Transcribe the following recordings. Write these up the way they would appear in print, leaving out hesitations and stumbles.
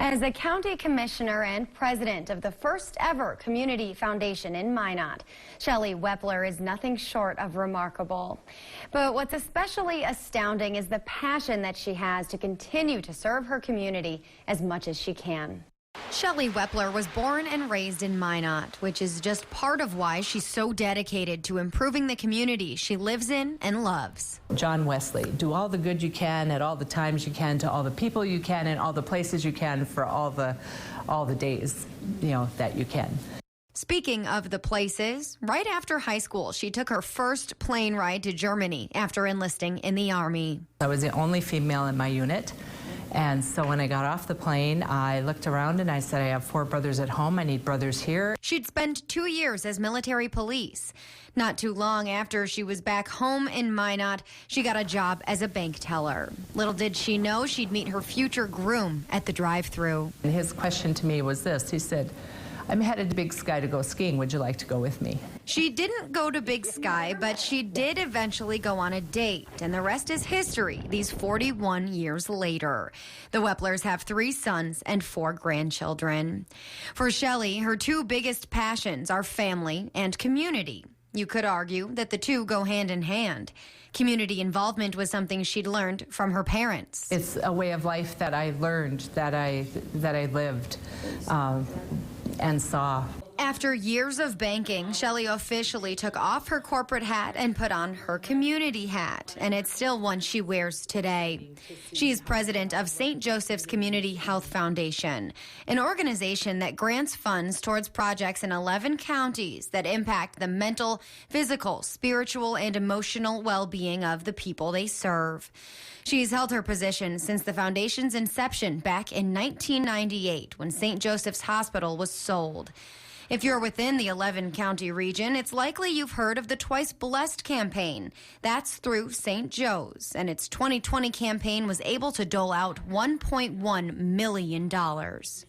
As a county commissioner and president of the first ever community foundation in Minot, Shelly Weppler is nothing short of remarkable. But what's especially astounding is the passion that she has to continue to serve her community as much as she can. Shelly Weppler was born and raised in Minot, which is just part of why she's so dedicated to improving the community she lives in and loves. John Wesley, do all the good you can at all the times you can to all the people you can and all the places you can for all the days, that you can. Speaking of the places, right after high school, she took her first plane ride to Germany after enlisting in the Army. I was the only female in my unit. And so when I got off the plane, I looked around and I said, I have 4 brothers at home. I need brothers here. She'd spent 2 years as military police. Not too long after she was back home in Minot, she got a job as a bank teller. Little did she know she'd meet her future groom at the drive-thru. And his question to me was this. He said, I'm headed to Big Sky to go skiing. Would you like to go with me? She didn't go to Big Sky, but she did eventually go on a date, and the rest is history these 41 years later. The Wepplers have 3 sons and 4 grandchildren. For Shelly, her 2 biggest passions are family and community. You could argue that the 2 go hand in hand. Community involvement was something she'd learned from her parents. It's a way of life that I learned, that I lived and saw. After years of banking, Shelly officially took off her corporate hat and put on her community hat, and it's still one she wears today. She's president of St. Joseph's Community Health Foundation, an organization that grants funds towards projects in 11 counties that impact the mental, physical, spiritual, and emotional well-being of the people they serve. She's held her position since the foundation's inception back in 1998 when St. Joseph's Hospital was sold. If you're within the 11-county region, it's likely you've heard of the Twice Blessed campaign. That's through St. Joe's, and its 2020 campaign was able to dole out $1.1 million.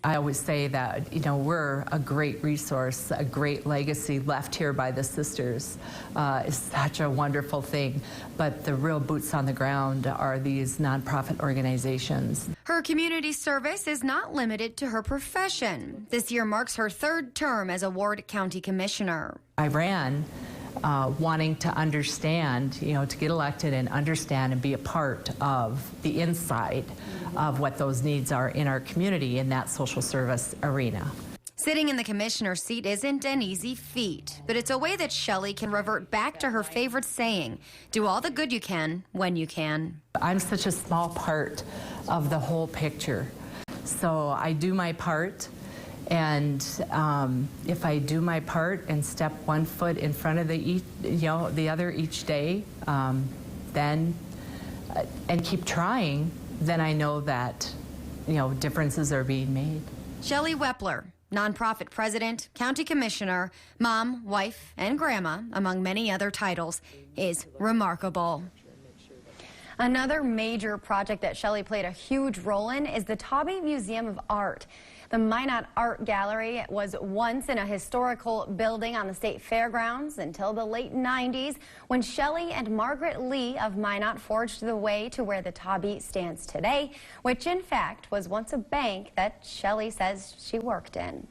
I always say that, we're a great resource, a great legacy left here by the sisters. It's such a wonderful thing, but the real boots on the ground are these nonprofit organizations. Her community service is not limited to her profession. This year marks her 3rd term as a Ward County Commissioner. I ran wanting to understand, to get elected and understand and be a part of the inside of what those needs are in our community in that social service arena. Sitting in the commissioner's seat isn't an easy feat, but it's a way that Shelly can revert back to her favorite saying, do all the good you can when you can. I'm such a small part of the whole picture, so I do my part. And if I do my part and step 1 foot in front of the other each day, then and keep trying, then I know that differences are being made. Shelly Weppler, nonprofit president, county commissioner, mom, wife, and grandma, among many other titles, is remarkable. Another major project that Shelly played a huge role in is the Tawby Museum of Art. The Minot Art Gallery was once in a historical building on the state fairgrounds until the late 90s when Shelly and Margaret Lee of Minot forged the way to where the Tawby stands today, which in fact was once a bank that Shelly says she worked in.